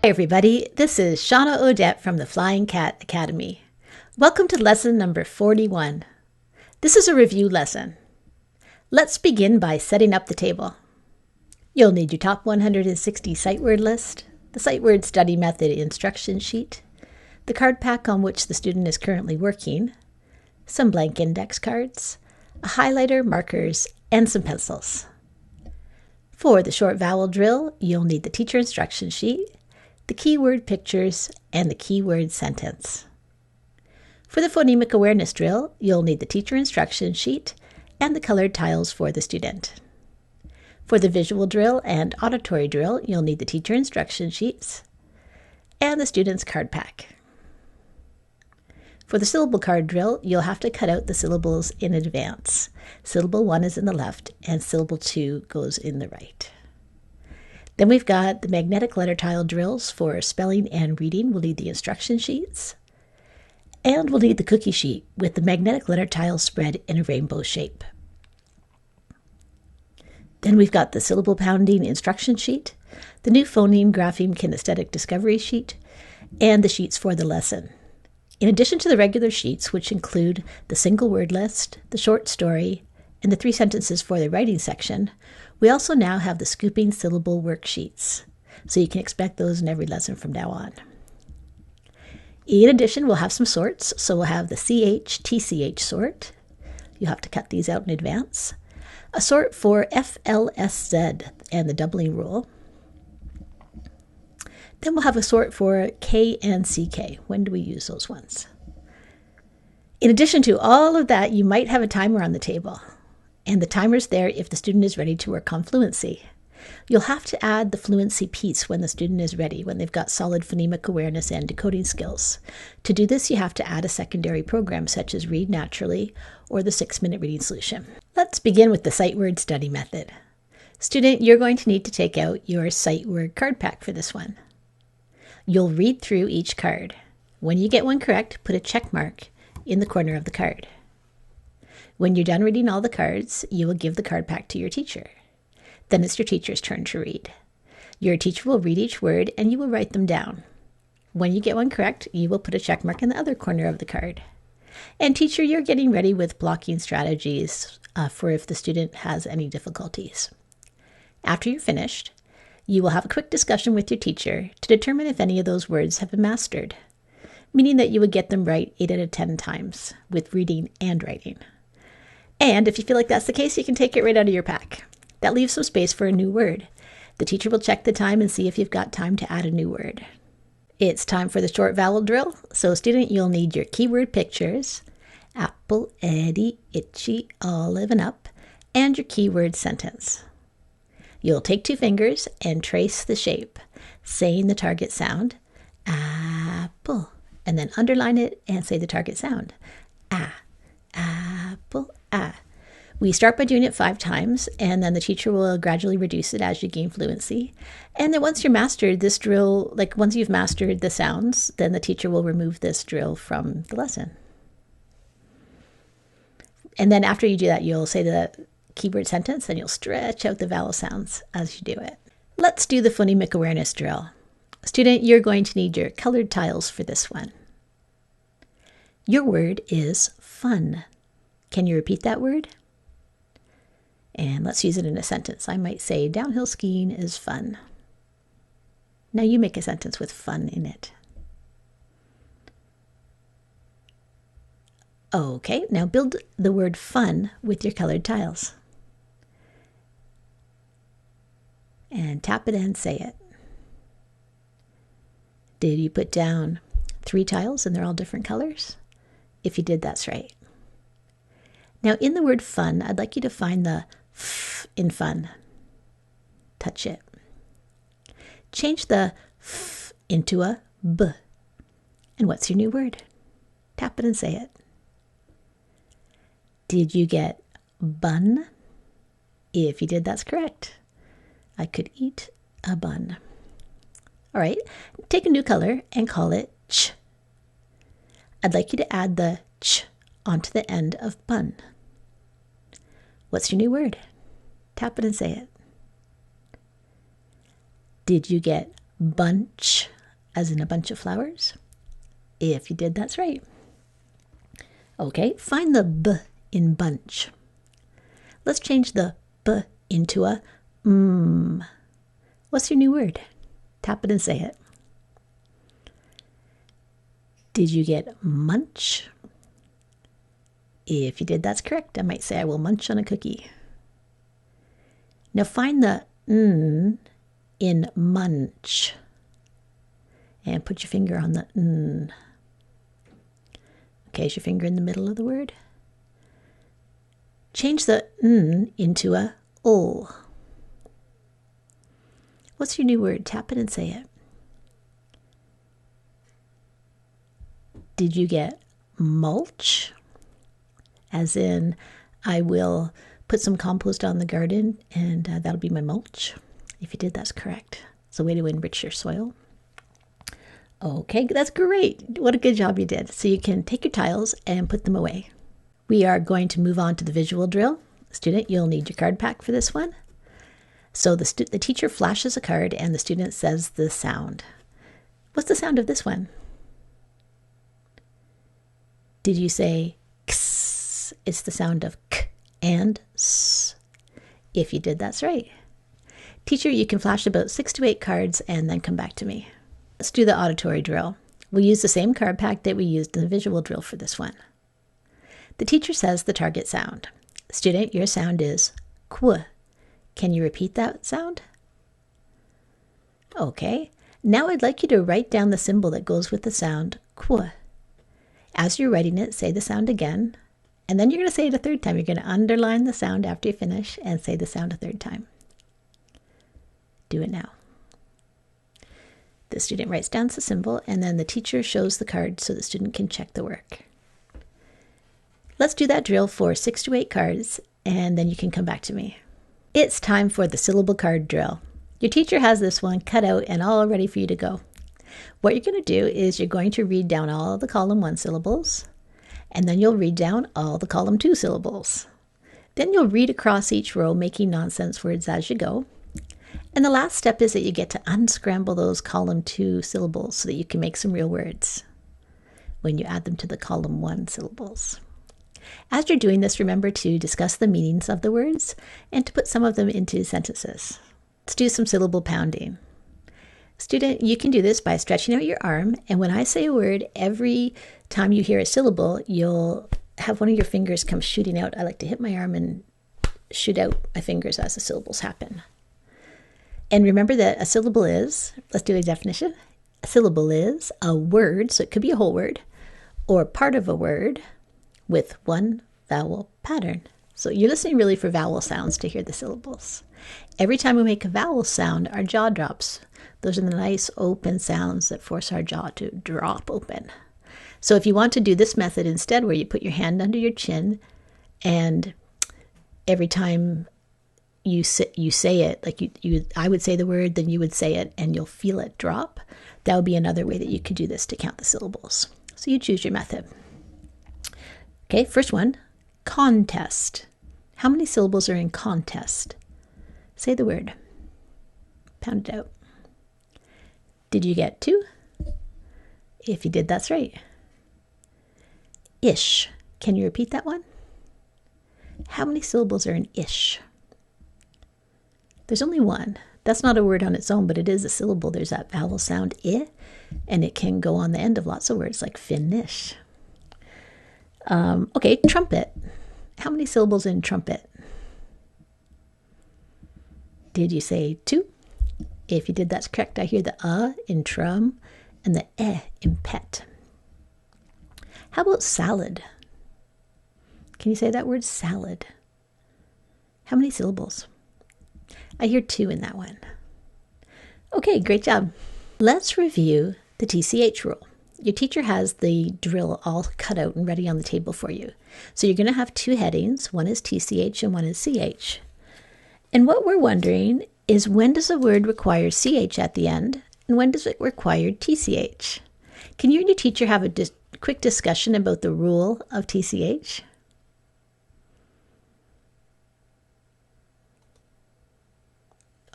Hi everybody, this is Shawna Odette from the Flying Cat Academy. Welcome to lesson number 41. This is a review lesson. Let's begin by setting up the table. You'll need your top 160 sight word list, the sight word study method instruction sheet, the card pack on which the student is currently working, some blank index cards, a highlighter, markers, and some pencils. For the short vowel drill, you'll need the teacher instruction sheet, the keyword pictures, and the keyword sentence. For the phonemic awareness drill, you'll need the teacher instruction sheet and the colored tiles for the student. For the visual drill and auditory drill, you'll need the teacher instruction sheets and the student's card pack. For the syllable card drill, you'll have to cut out the syllables in advance. Syllable 1 is in the left and syllable 2 goes in the right. Then we've got the magnetic letter tile drills for spelling and reading. We'll need the instruction sheets. And we'll need the cookie sheet with the magnetic letter tile spread in a rainbow shape. Then we've got the syllable pounding instruction sheet, the new phoneme grapheme kinesthetic discovery sheet, and the sheets for the lesson. In addition to the regular sheets, which include the single word list, the short story, and the 3 sentences for the writing section, we also now have the scooping syllable worksheets, so you can expect those in every lesson from now on. In addition, we'll have some sorts, so we'll have the CH, TCH sort. You'll have to cut these out in advance. A sort for FLSZ and the doubling rule. Then we'll have a sort for K and CK. When do we use those ones? In addition to all of that, you might have a timer on the table. And the timer's there if the student is ready to work on fluency. You'll have to add the fluency piece when the student is ready, when they've got solid phonemic awareness and decoding skills. To do this, you have to add a secondary program such as Read Naturally or the 6-minute reading solution. Let's begin with the sight word study method. Student, you're going to need to take out your sight word card pack for this one. You'll read through each card. When you get one correct, put a check mark in the corner of the card. When you're done reading all the cards, you will give the card pack to your teacher. Then it's your teacher's turn to read. Your teacher will read each word and you will write them down. When you get one correct, you will put a check mark in the other corner of the card. And teacher, you're getting ready with blocking strategies for if the student has any difficulties. After you're finished, you will have a quick discussion with your teacher to determine if any of those words have been mastered, meaning that you would get them right 8 out of 10 times with reading and writing. And if you feel like that's the case, you can take it right out of your pack. That leaves some space for a new word. The teacher will check the time and see if you've got time to add a new word. It's time for the short vowel drill. So student, you'll need your keyword pictures, apple, Eddie, itchy, olive, and up, and your keyword sentence. You'll take 2 fingers and trace the shape, saying the target sound, apple, and then underline it and say the target sound, apple, ah. We start by doing it 5 times, and then the teacher will gradually reduce it as you gain fluency. And then once you're mastered this drill, once you've mastered the sounds, then the teacher will remove this drill from the lesson. And then after you do that, you'll say the keyword sentence, and you'll stretch out the vowel sounds as you do it. Let's do the phonemic awareness drill. Student, you're going to need your colored tiles for this one. Your word is fun. Can you repeat that word? And let's use it in a sentence. I might say, downhill skiing is fun. Now you make a sentence with fun in it. Okay, now build the word fun with your colored tiles. And tap it and say it. Did you put down 3 tiles and they're all different colors? If you did, that's right. Now in the word fun, I'd like you to find the f in fun. Touch it. Change the f into a b. And what's your new word? Tap it and say it. Did you get bun? If you did, that's correct. I could eat a bun. All right, take a new color and call it ch. I'd like you to add the ch onto the end of bun. What's your new word? Tap it and say it. Did you get bunch? as in a bunch of flowers? If you did, that's right. Okay, find the B in bunch. Let's change the B into a M. What's your new word? Tap it and say it. Did you get munch? If you did, that's correct. I might say I will munch on a cookie. Now find the N in munch. And put your finger on the N. Okay, is your finger in the middle of the word? Change the N into a O. What's your new word? Tap it and say it. Did you get mulch? As in, I will put some compost on the garden and that'll be my mulch. If you did, that's correct. It's a way to enrich your soil. Okay, that's great. What a good job you did. So you can take your tiles and put them away. We are going to move on to the visual drill. Student, you'll need your card pack for this one. So the teacher flashes a card and the student says the sound. What's the sound of this one? Did you say X? It's the sound of K and S. If you did, that's right. Teacher, you can flash about 6 to 8 cards and then come back to me. Let's do the auditory drill. We'll use the same card pack that we used in the visual drill for this one. The teacher says the target sound. Student, your sound is Q. Can you repeat that sound? Okay. Now I'd like you to write down the symbol that goes with the sound Q. As you're writing it, say the sound again, and then you're going to say it a third time. You're going to underline the sound after you finish and say the sound a third time. Do it now. The student writes down the symbol, and then the teacher shows the card so the student can check the work. Let's do that drill for 6 to 8 cards, and then you can come back to me. It's time for the syllable card drill. Your teacher has this one cut out and all ready for you to go. What you're going to do is you're going to read down all the column 1 syllables, and then you'll read down all the column 2 syllables. Then you'll read across each row, making nonsense words as you go. And the last step is that you get to unscramble those column 2 syllables so that you can make some real words when you add them to the column 1 syllables. As you're doing this, remember to discuss the meanings of the words and to put some of them into sentences. Let's do some syllable pounding. Student, you can do this by stretching out your arm, and when I say a word, every time you hear a syllable, you'll have one of your fingers come shooting out. I like to hit my arm and shoot out my fingers as the syllables happen. And remember that a syllable is, let's do a definition. A syllable is a word, so it could be a whole word, or part of a word with one vowel pattern. So you're listening really for vowel sounds to hear the syllables. Every time we make a vowel sound, our jaw drops. Those are the nice open sounds that force our jaw to drop open. So if you want to do this method instead, where you put your hand under your chin, and every time you say it, like I would say the word, then you would say it, and you'll feel it drop. That would be another way that you could do this to count the syllables. So you choose your method. Okay, first one, contest. How many syllables are in contest? Say the word. Pound it out. Did you get 2? If you did, that's right. Ish. Can you repeat that one? How many syllables are in ish? There's only 1. That's not a word on its own, but it is a syllable. There's that vowel sound I, and it can go on the end of lots of words like finish. Okay, trumpet. How many syllables in trumpet? Did you say 2? If you did, that's correct. I hear the in trum and the in pet. How about salad? Can you say that word, salad? How many syllables? I hear 2 in that one. Okay, great job. Let's review the TCH rule. Your teacher has the drill all cut out and ready on the table for you. So you're going to have 2 headings. One is TCH and one is CH. And what we're wondering is, when does a word require CH at the end, and when does it require TCH? Can you and your teacher have a quick discussion about the rule of TCH?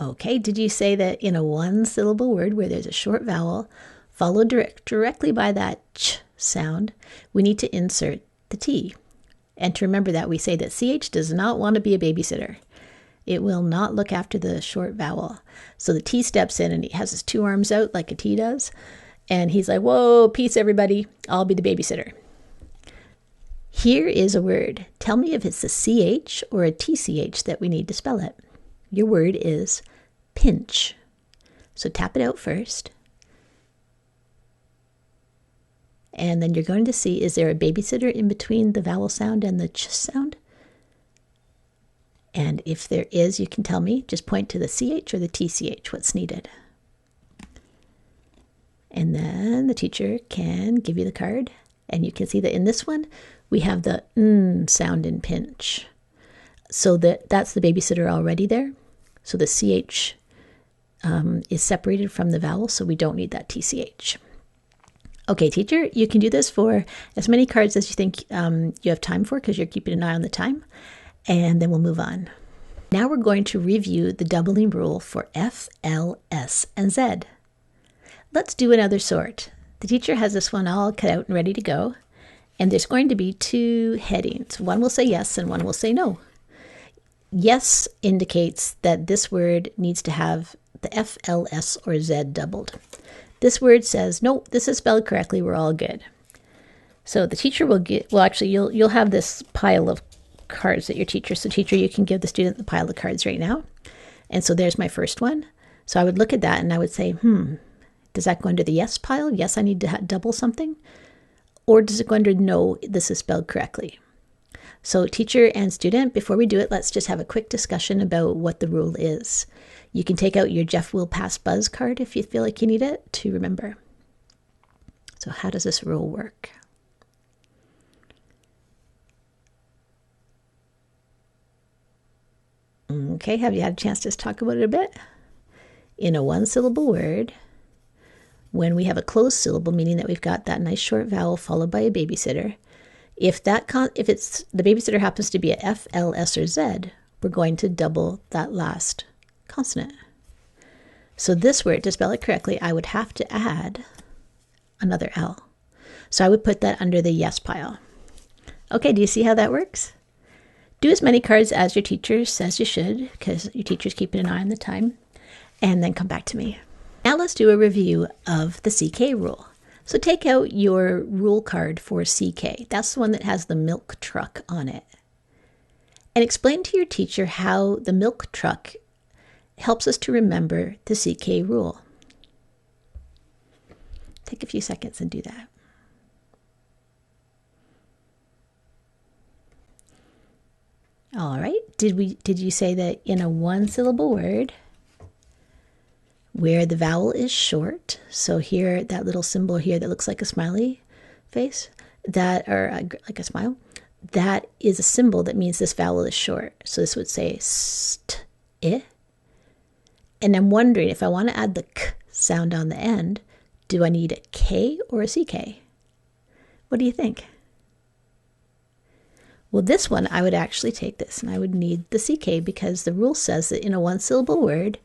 Okay, did you say that in a 1-syllable word where there's a short vowel followed directly by that ch sound, we need to insert the T. And to remember that, we say that CH does not want to be a babysitter. It will not look after the short vowel. So the T steps in and he has his two arms out like a T does. And he's like, whoa, peace everybody, I'll be the babysitter. Here is a word. Tell me if it's a CH or a TCH that we need to spell it. Your word is pinch. So tap it out first. And then you're going to see, is there a babysitter in between the vowel sound and the ch sound? And if there is, you can tell me. Just point to the CH or the TCH, what's needed. And then the teacher can give you the card. And you can see that in this one, we have the n sound in pinch. So that's the babysitter already there. So the CH is separated from the vowel, so we don't need that TCH. Okay, teacher, you can do this for as many cards as you think you have time for, because you're keeping an eye on the time, and then we'll move on. Now we're going to review the doubling rule for F, L, S, and Z. Let's do another sort. The teacher has this one all cut out and ready to go, and there's going to be two headings. One will say yes and one will say no. Yes indicates that this word needs to have the F, L, S, or Z doubled. This word says, nope, this is spelled correctly, we're all good. So the teacher will get, well, actually, you'll have this pile of cards that your teacher, so teacher, you can give the student the pile of cards right now. And so there's my first one. So I would look at that and I would say, does that go under the yes pile? Yes, I need to double something. Or does it go under no, this is spelled correctly? So teacher and student, before we do it, let's just have a quick discussion about what the rule is. You can take out your Jeff will pass buzz card if you feel like you need it to remember. So how does this rule work? Okay, have you had a chance to talk about it a bit? In a one-syllable word, when we have a closed syllable, meaning that we've got that nice short vowel followed by a babysitter, if it's the babysitter happens to be a F, L, S, or Z, we're going to double that last consonant. So this word, to spell it correctly, I would have to add another L. So I would put that under the yes pile. Okay, do you see how that works? Do as many cards as your teacher says you should, because your teacher's keeping an eye on the time, and then come back to me. Now let's do a review of the CK rule. So take out your rule card for CK. That's the one that has the milk truck on it. And explain to your teacher how the milk truck helps us to remember the CK rule. Take a few seconds and do that. All right, did you say that in a one-syllable word where the vowel is short, so here, that little symbol here that looks like a smiley face, like a smile, that is a symbol that means this vowel is short. So this would say st, I. And I'm wondering, if I want to add the k sound on the end, do I need a K or a CK? What do you think? Well, this one, I would actually take this, and I would need the CK because the rule says that in a one-syllable word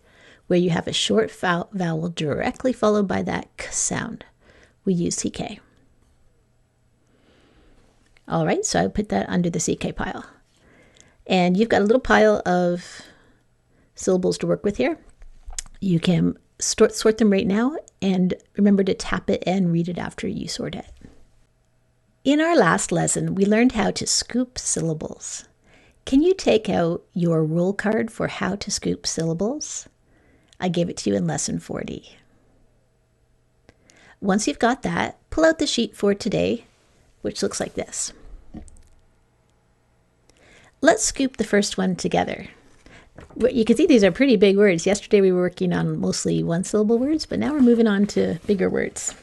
where you have a short vowel directly followed by that k sound, we use CK. All right, so I would put that under the CK pile. And you've got a little pile of syllables to work with here. You can sort them right now, and remember to tap it and read it after you sort it. In our last lesson, we learned how to scoop syllables. Can you take out your rule card for how to scoop syllables? I gave it to you in lesson 40. Once you've got that, pull out the sheet for today, which looks like this. Let's scoop the first one together. You can see these are pretty big words. Yesterday we were working on mostly one-syllable words, but now we're moving on to bigger words.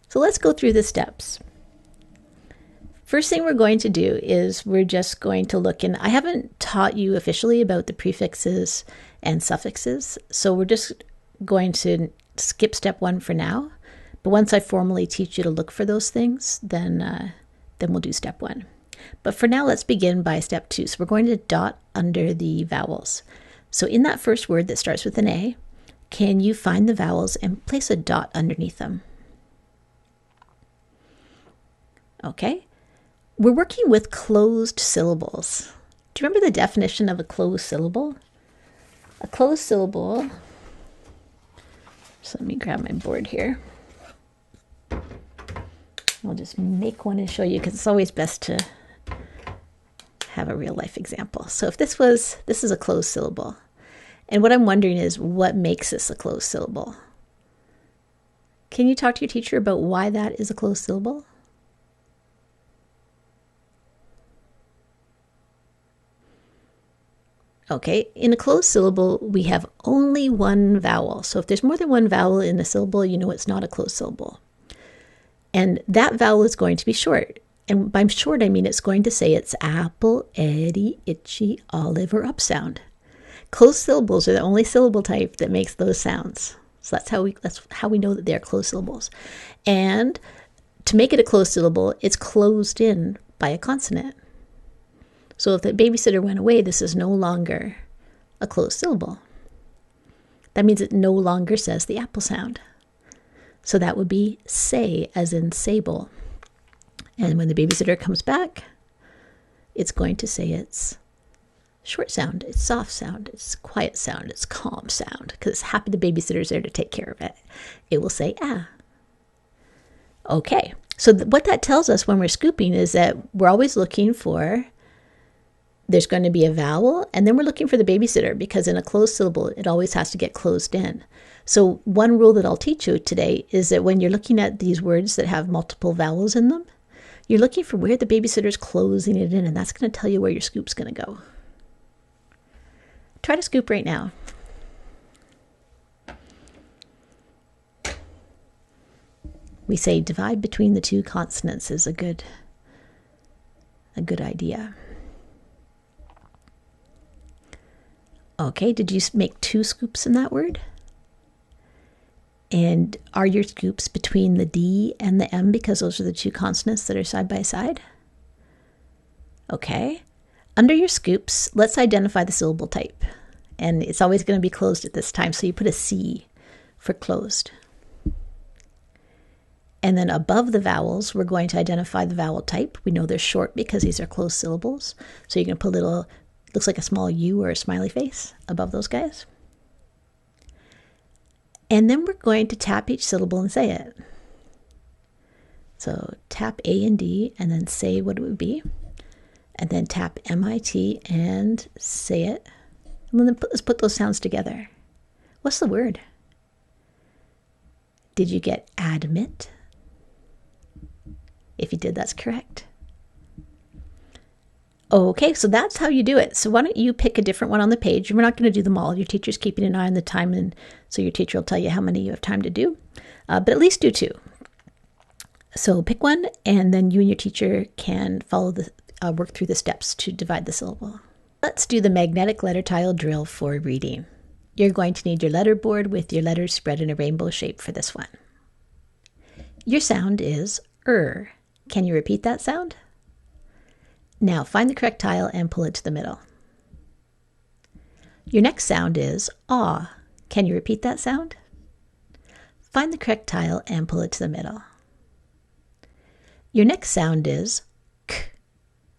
So let's go through the steps. First thing we're going to do is we're just going to look, and I haven't taught you officially about the prefixes and suffixes, so we're just going to skip step 1 for now. But once I formally teach you to look for those things, then we'll do step 1. But for now, let's begin by step 2. So we're going to dot under the vowels. So in that first word that starts with an A, can you find the vowels and place a dot underneath them? Okay. We're working with closed syllables. Do you remember the definition of a closed syllable? A closed syllable, so let me grab my board here. I'll just make one and show you because it's always best to have a real life example. So if this is a closed syllable. And what I'm wondering is what makes this a closed syllable? Can you talk to your teacher about why that is a closed syllable? Okay, in a closed syllable, we have only one vowel. So if there's more than one vowel in a syllable, you know it's not a closed syllable. And that vowel is going to be short. And by short, I mean it's going to say it's apple, Eddie, itchy, olive, or up sound. Closed syllables are the only syllable type that makes those sounds. So that's how we know that they're closed syllables. And to make it a closed syllable, it's closed in by a consonant. So if the babysitter went away, this is no longer a closed syllable. That means it no longer says the apple sound. So that would be say, as in sable. And when the babysitter comes back, it's going to say it's short sound, it's soft sound, it's quiet sound, it's calm sound, because it's happy the babysitter's there to take care of it. It will say ah. Okay, so what that tells us when we're scooping is that we're always looking for, there's going to be a vowel, and then we're looking for the babysitter, because in a closed syllable, it always has to get closed in. So one rule that I'll teach you today is that when you're looking at these words that have multiple vowels in them, you're looking for where the babysitter's closing it in, and that's going to tell you where your scoop's going to go. Try to scoop right now. We say divide between the two consonants is a good idea. Okay, did you make 2 scoops in that word? And are your scoops between the D and the M because those are the 2 consonants that are side by side? Okay. Under your scoops, let's identify the syllable type. And it's always going to be closed at this time, so you put a C for closed. And then above the vowels, we're going to identify the vowel type. We know they're short because these are closed syllables. So you're going to put a little, looks like a small U or a smiley face above those guys. And then we're going to tap each syllable and say it. So tap A and D and then say what it would be. And then tap MIT and say it. And then let's put those sounds together. What's the word? Did you get admit? If you did, that's correct. Okay, so that's how you do it. So why don't you pick a different one on the page? We're not going to do them all. Your teacher's keeping an eye on the time, and so your teacher will tell you how many you have time to do. But at least do 2. So pick one, and then you and your teacher can follow the work through the steps to divide the syllable. Let's do the magnetic letter tile drill for reading. You're going to need your letter board with your letters spread in a rainbow shape for this one. Your sound is Can you repeat that sound? Now find the correct tile and pull it to the middle. Your next sound is aw. Can you repeat that sound? Find the correct tile and pull it to the middle. Your next sound is k.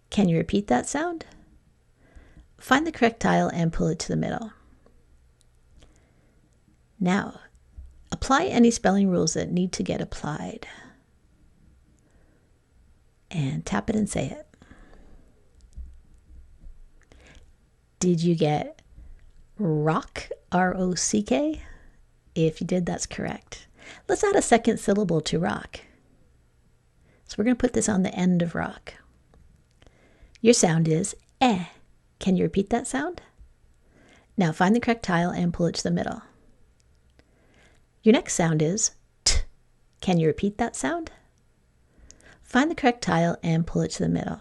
Can you repeat that sound? Find the correct tile and pull it to the middle. Now, apply any spelling rules that need to get applied. And tap it and say it. Did you get rock, R-O-C-K? If you did, that's correct. Let's add a second syllable to rock. So we're going to put this on the end of rock. Your sound is eh. Can you repeat that sound? Now find the correct tile and pull it to the middle. Your next sound is t. Can you repeat that sound? Find the correct tile and pull it to the middle.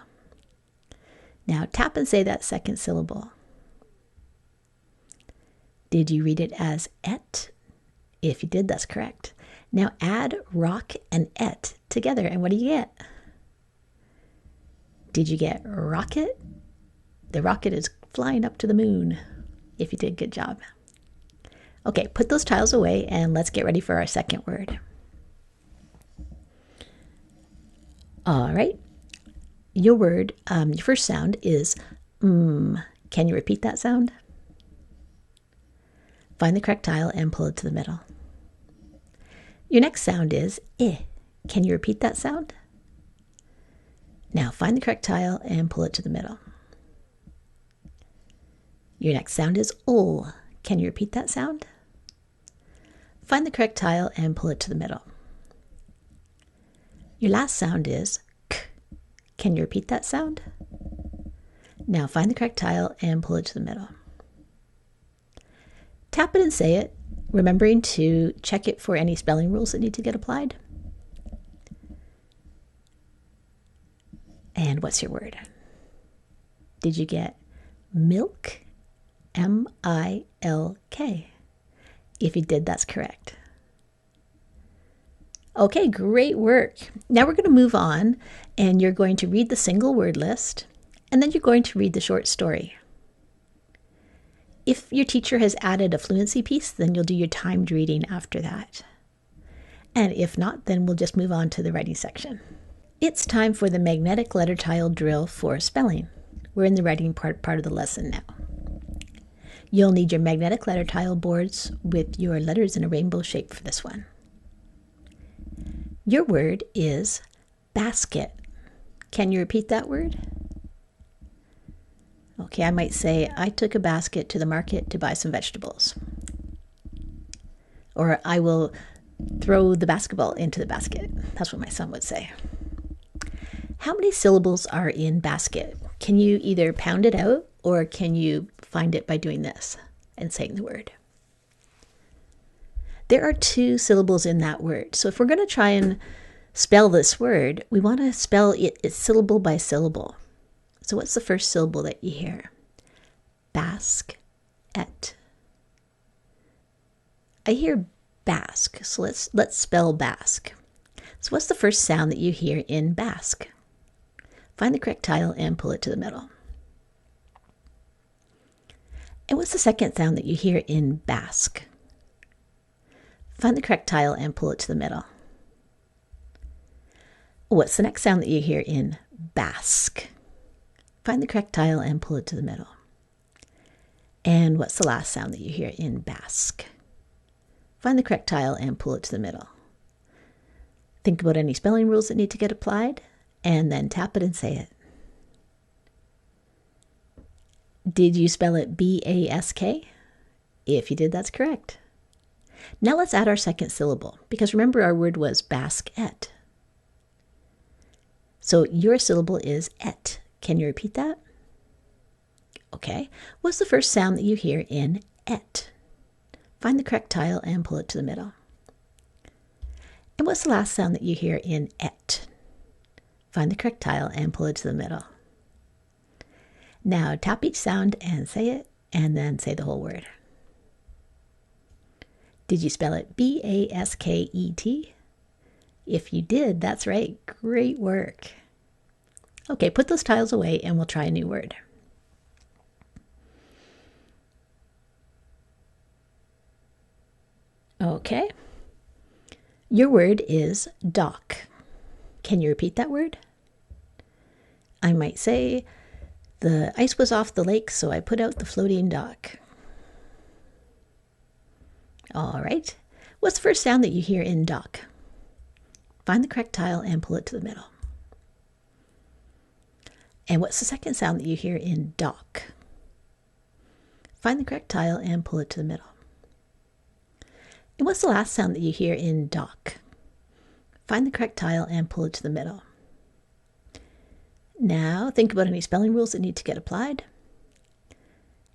Now tap and say that second syllable. Did you read it as et? If you did, that's correct. Now add rock and et together, and what do you get? Did you get rocket? The rocket is flying up to the moon. If you did, good job. Okay, put those tiles away and let's get ready for our second word. All right. Your word, your first sound is Can you repeat that sound? Find the correct tile and pull it to the middle. Your next sound is I. Can you repeat that sound? Now find the correct tile and pull it to the middle. Your next sound is O. Can you repeat that sound? Find the correct tile and pull it to the middle. Your last sound is K. Can you repeat that sound? Now find the correct tile and pull it to the middle. Tap it and say it, remembering to check it for any spelling rules that need to get applied. And what's your word? Did you get milk? M-I-L-K. If you did, that's correct. Okay, great work. Now we're going to move on, and you're going to read the single word list, and then you're going to read the short story. If your teacher has added a fluency piece, then you'll do your timed reading after that. And if not, then we'll just move on to the writing section. It's time for the magnetic letter tile drill for spelling. We're in the writing part of the lesson now. You'll need your magnetic letter tile boards with your letters in a rainbow shape for this one. Your word is basket. Can you repeat that word? Okay, I might say, I took a basket to the market to buy some vegetables. Or I will throw the basketball into the basket. That's what my son would say. How many syllables are in basket? Can you either pound it out or can you find it by doing this and saying the word? There are 2 syllables in that word. So if we're going to try and spell this word, we want to spell it syllable by syllable. So what's the first syllable that you hear? Bask-et. I hear bask, so let's spell bask. So what's the first sound that you hear in bask? Find the correct tile and pull it to the middle. And what's the second sound that you hear in bask? Find the correct tile and pull it to the middle. What's the next sound that you hear in bask? Find the correct tile and pull it to the middle. And what's the last sound that you hear in bask? Find the correct tile and pull it to the middle. Think about any spelling rules that need to get applied, and then tap it and say it. Did you spell it B-A-S-K? If you did, that's correct. Now let's add our second syllable, because remember our word was basket. So your syllable is et. Can you repeat that? Okay. What's the first sound that you hear in et? Find the correct tile and pull it to the middle. And what's the last sound that you hear in et? Find the correct tile and pull it to the middle. Now tap each sound and say it, and then say the whole word. Did you spell it B-A-S-K-E-T? If you did, that's right. Great work. Okay, put those tiles away and we'll try a new word. Okay. Your word is dock. Can you repeat that word? I might say, the ice was off the lake, so I put out the floating dock. All right. What's the first sound that you hear in dock? Find the correct tile and pull it to the middle. And what's the second sound that you hear in dock? Find the correct tile and pull it to the middle. And what's the last sound that you hear in dock? Find the correct tile and pull it to the middle. Now think about any spelling rules that need to get applied.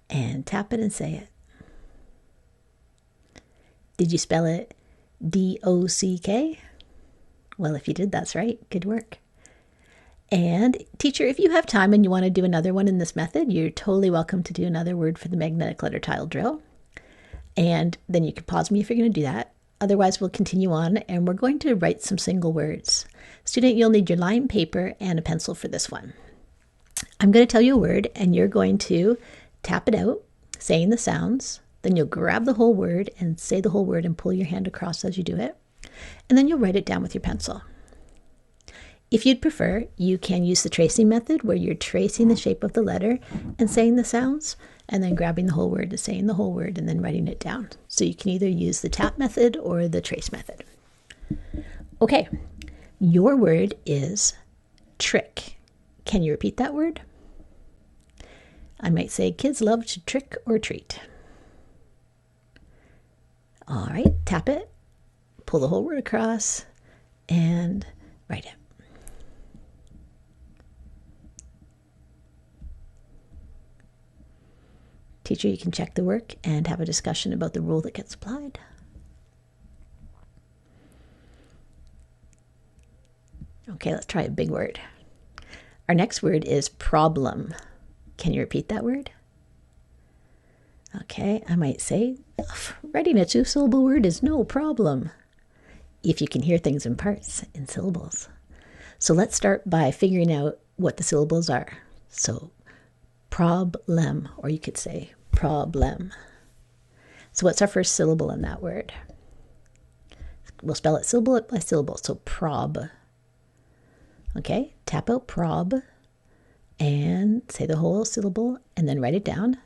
And tap it and say it. Did you spell it D-O-C-K? Well, if you did, that's right. Good work. And teacher, if you have time and you want to do another one in this method, you're totally welcome to do another word for the magnetic letter tile drill. And then you can pause me if you're going to do that. Otherwise, we'll continue on and we're going to write some single words. Student, you'll need your lined paper and a pencil for this one. I'm going to tell you a word and you're going to tap it out, saying the sounds, Then you'll grab the whole word and say the whole word and pull your hand across as you do it. And then you'll write it down with your pencil. If you'd prefer, you can use the tracing method where you're tracing the shape of the letter and saying the sounds, and then grabbing the whole word and saying the whole word and then writing it down. So you can either use the tap method or the trace method. Okay, your word is trick. Can you repeat that word? I might say kids love to trick or treat. All right, tap it, pull the whole word across, and write it. Teacher, you can check the work and have a discussion about the rule that gets applied. Okay, let's try a big word. Our next word is problem. Can you repeat that word? Okay, I might say, writing a two-syllable word is no problem if you can hear things in parts, in syllables. So let's start by figuring out what the syllables are. So problem, or you could say problem. So what's our first syllable in that word? We'll spell it syllable by syllable. So prob. Okay, tap out prob and say the whole syllable and then write it down.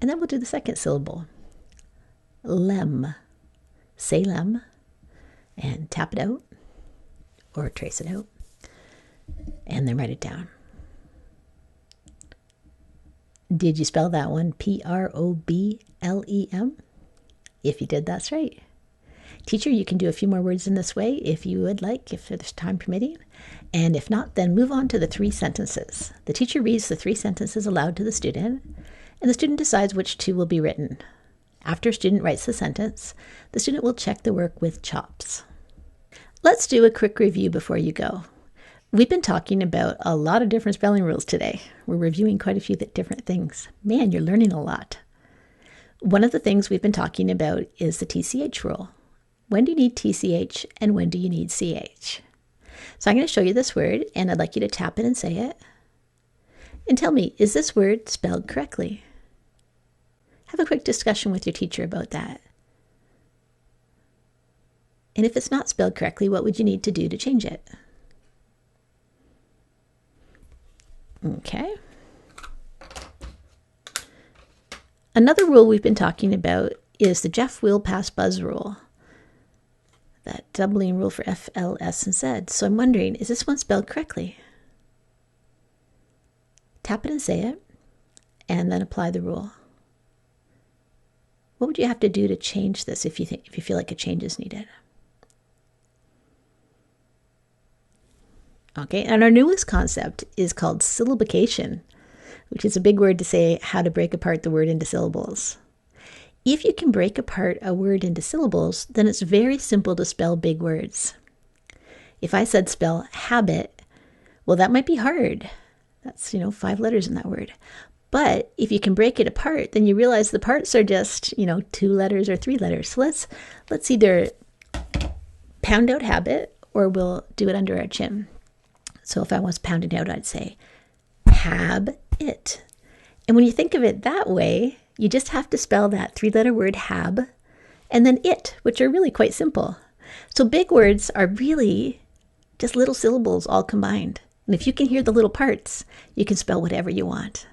And then we'll do the second syllable. Lem. Say lem and tap it out or trace it out and then write it down. Did you spell that one P-R-O-B-L-E-M? If you did, that's right. Teacher, you can do a few more words in this way if you would like, if there's time permitting. And if not, then move on to the 3 sentences. The teacher reads the 3 sentences aloud to the student, and the student decides which 2 will be written. After a student writes the sentence, the student will check the work with chops. Let's do a quick review before you go. We've been talking about a lot of different spelling rules today. We're reviewing quite a few different things. Man, you're learning a lot. One of the things we've been talking about is the TCH rule. When do you need TCH and when do you need CH? So I'm going to show you this word and I'd like you to tap it and say it. And tell me, is this word spelled correctly? Have a quick discussion with your teacher about that. And if it's not spelled correctly, what would you need to do to change it? Okay. Another rule we've been talking about is the Jeff Will Pass Buzz rule. That doubling rule for F, L, S, and Z. So I'm wondering, is this one spelled correctly? Tap it and say it, and then apply the rule. What would you have to do to change this if you feel like a change is needed? Okay, and our newest concept is called syllabication, which is a big word to say how to break apart the word into syllables. If you can break apart a word into syllables, then it's very simple to spell big words. If I said spell habit, well, that might be hard. That's, 5 letters in that word. But if you can break it apart, then you realize the parts are just, 2 letters or 3 letters. So let's either pound out habit or we'll do it under our chin. So if I was pounding out, I'd say hab it. And when you think of it that way, you just have to spell that 3-letter word hab and then it, which are really quite simple. So big words are really just little syllables all combined. And if you can hear the little parts, you can spell whatever you want.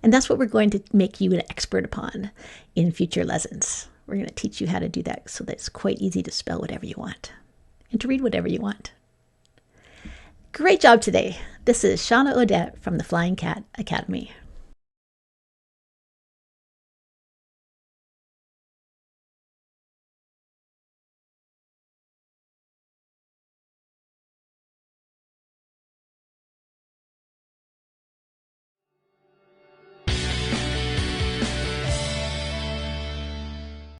And that's what we're going to make you an expert upon in future lessons. We're going to teach you how to do that so that it's quite easy to spell whatever you want and to read whatever you want. Great job today. This is Shawna Odette from the Flying Cat Academy.